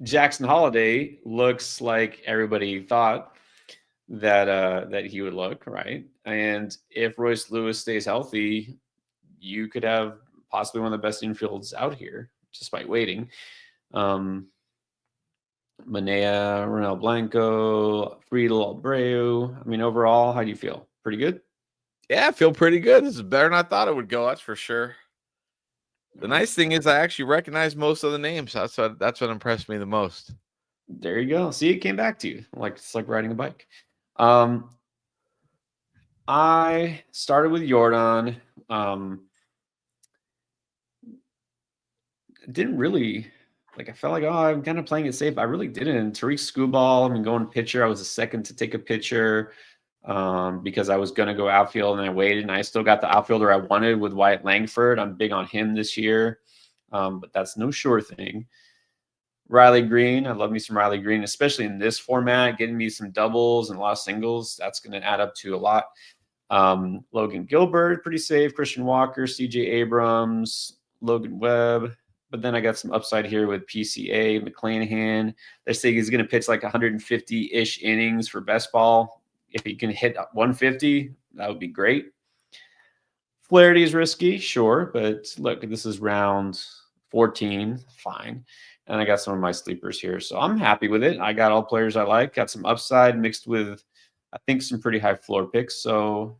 Jackson Holiday looks like everybody thought that he would look, right, and if Royce Lewis stays healthy, you could have possibly one of the best infields out here, despite waiting. Manea, Ronel Blanco, Friedel, Abreu. I mean, overall, how do you feel? Pretty good? Yeah, I feel pretty good. This is better than I thought it would go. That's for sure. The nice thing is I actually recognize most of the names. That's what impressed me the most. There you go. See, it came back to you. Like it's like riding a bike. I started with Jordan. Didn't really like. I felt like, oh, I'm kind of playing it safe. I really didn't. Tariq Skubal. I mean, going pitcher. I was the second to take a pitcher because I was going to go outfield, and I waited, and I still got the outfielder I wanted with Wyatt Langford. I'm big on him this year, but that's no sure thing. Riley Green. I love me some Riley Green, especially in this format, getting me some doubles and a lot of singles. That's going to add up to a lot. Logan Gilbert, pretty safe. Christian Walker, CJ Abrams, Logan Webb. But then I got some upside here with PCA, McClanahan. They're saying he's going to pitch like 150-ish innings for best ball. If he can hit 150, that would be great. Flaherty is risky, sure. But look, this is round 14. Fine. And I got some of my sleepers here. So I'm happy with it. I got all players I like. Got some upside mixed with, I think, some pretty high floor picks. So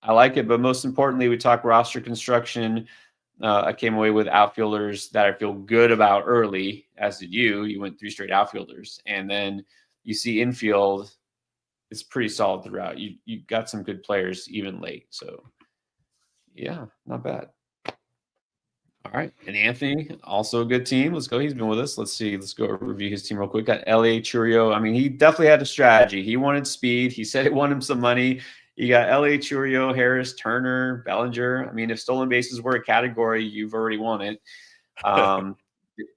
I like it. But most importantly, we talk roster construction. I came away with outfielders that I feel good about early, as did you. You went 3 straight outfielders. And then you see infield, it's pretty solid throughout. You got some good players even late. So, yeah, not bad. All right. And Anthony, also a good team. Let's go. He's been with us. Let's see. Let's go review his team real quick. Got L.A. Churio. I mean, he definitely had a strategy. He wanted speed. He said it won him some money. You got L.A. Churio, Harris, Turner, Bellinger. I mean, if stolen bases were a category, you've already won it.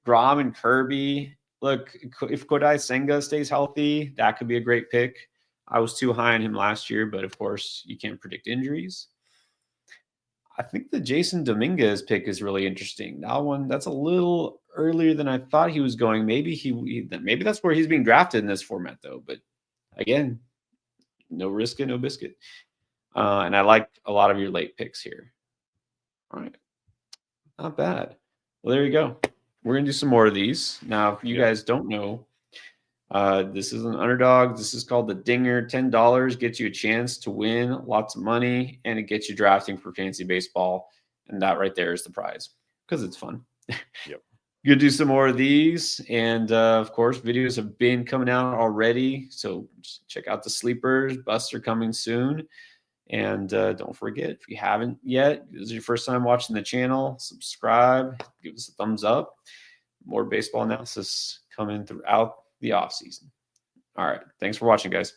Grom and Kirby. Look, if Kodai Senga stays healthy, that could be a great pick. I was too high on him last year, but of course, you can't predict injuries. I think the Jason Dominguez pick is really interesting. That one, that's a little earlier than I thought he was going. Maybe maybe that's where he's being drafted in this format, though. But again, no risk it, no biscuit. And I like a lot of your late picks here. All right, not bad. Well, there you go. We're gonna do some more of these now. If you guys don't know, this is an Underdog. This is called the Dinger. $10 gets you a chance to win lots of money, and it gets you drafting for fantasy baseball. And that right there is the prize because it's fun. Yep. You'll do some more of these. And of course, videos have been coming out already. So check out the sleepers. Busts are coming soon. And don't forget, if you haven't yet, this is your first time watching the channel, subscribe, give us a thumbs up. More baseball analysis coming throughout the off season. All right. Thanks for watching, guys.